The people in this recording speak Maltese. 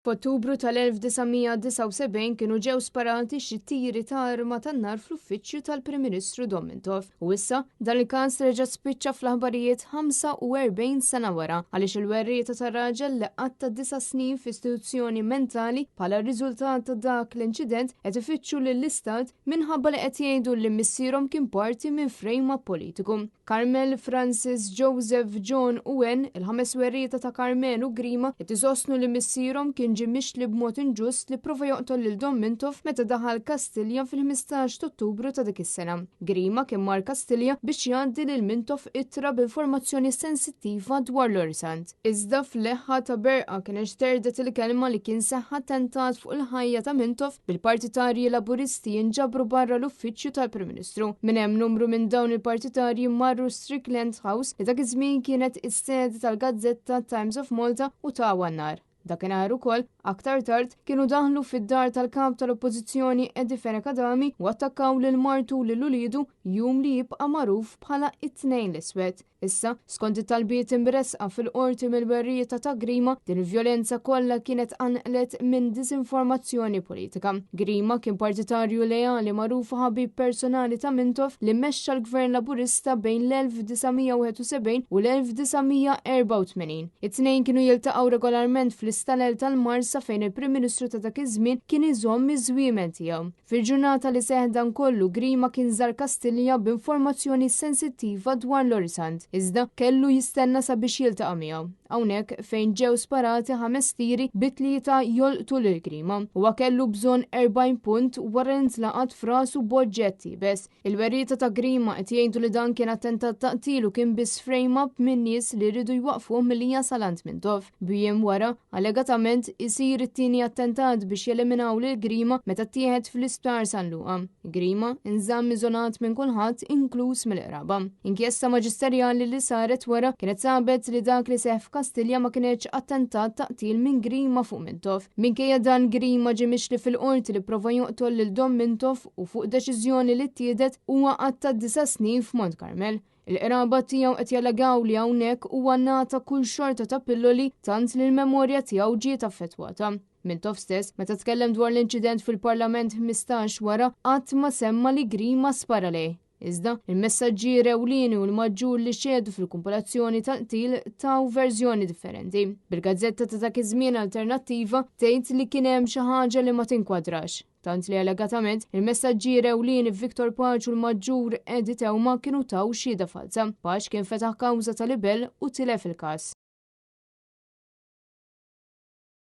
F'Ottubru tal-1979 kienu ġew sparati xi tieri ta' arma tan-nar fl-uffiċċju tal-Prim Ministru Domintov. U issa dan il-każ reġa' spiċċa fl-aħbarijiet 45 sena wara għaliex il-werrieta tar-raġel li qatta 9 snin f'istituzzjoni mentali bħala riżultat ta' dak l-inċident qed ifittxu lill-istat minħabba li qed jgħidu li missierhom kien parti minn frejma politiku. Carmel, Francis, Joseph, John u Wen, il-5 werrieta ta' Carmen u Grima qed isostnu li missierhom kien ġie mixli b'mod inġust li prova joqtol lil Domintov meta daħal Kastilja fil-15 ta' Ottubru ta' dik is-sena. Grima kien mar Kastilja biex jgħaddi lil Mintov ittra b'informazzjoni sensittiva dwar l-orsant. Iżda fl-leħħa ta' berqa kien ixterdet il-kelma li kien seħħa tentat fuq il-ħajja ta' Mintov bil-partitarji Laburisti jinġabru barra l-uffiċċju tal-Prim Ministru. Minn hemm numru minn dawn il-partitarji marru Strickland House li dak iż-żmien kienet is-sede tal-Gazzetta Times of Malta u taw għan-nar. Dakinhar ukoll aktar tard kienu daħlu fid-dar tal-kap tal-Oppożizzjoni Edi Kadami u attakkaw lil martu lil uliedu jum li jibqa' magħruf bħala it-tnejn l-iswed. Issa, skont it-talbiet imresqa fil-qorti mill-werrieta ta' Grima, din il-vjolenza kollha kienet anqlet minn disinformazzjoni politika. Grima kien partitarju lejali magħruf ħabib personali ta' Mintov li mmexxa l-Gvern Laburista bejn l-1971 u l-1984. It-tnejn kienu jiltaqgħu regolarment fl-istalel tal-Marsa fejn il-Prim Ministru ta' dak iż-żmien kien iżomm iż-żwiemel tiegħu. Fil-ġurnata li seħdan kollu Grima kien żar Kastilja b'informazzjoni sensittiva dwar l-orsant. Iżda kellu jistenna sabiex jiltaqa' miegħu. Hawnhekk fejn ġew sparati 5 tieri bitlieta jolqtu lil Grima. Huwa kellu bżonn 40 punt wara intlaqat f'rasu b'oġġetti bes. Il-werrieta ta' Grima qed jgħidu li dan kien attentat taqtil u kien biss frame-up minn nies li rridu jwaqfu milli jasal Mintov. Bijiem wara, allegatament isir it-tieni attentat biex jeliminaw lil Grima meta ttieħed fl-isptar San Luqa. Grima inżamm iżolat minn kulħadd inkluż mill-qraba. Inkjesta maġisterjali li saret wara kienet sabet li dak li seħħ Kastilja ma kienx attentat taqtil minn Grima fuq Mintov. Minkejja dan Grima ġie mixli fil-qorti li prova joqtol lil Domintov u fuq deċiżjoni li ttieħdet huwa qatta 9 snin f'Mont Carmel. Il-qraba tiegħu qed jallegaw li hawnhekk huwa nagħta kull xorta ta' pilloli tant li l-memorja tiegħu ġiet affettwata. Mintov stess, meta tkellem dwar l-inċident fil-Parlament 15 wara, qatt ma semma li Grima spara lejh. Iżda, il-messaġġieri ewlieni u l-maġġur li xedu fil-kompolazzjoni tal-qtil taw verżjoni differenti. Bil-gazzetta ta' dak iż-żmien alternattiva tgħid li kien hemm xi ħaġa li ma tinkwadrax. Tant li allegatament il-messaġġieri ewlieni Viktor Paċ u l-maġġur Edi Tewma kienu taw xhieda falsa. Paċ kien fetaħ kawża ta' libel u tilef il-każ.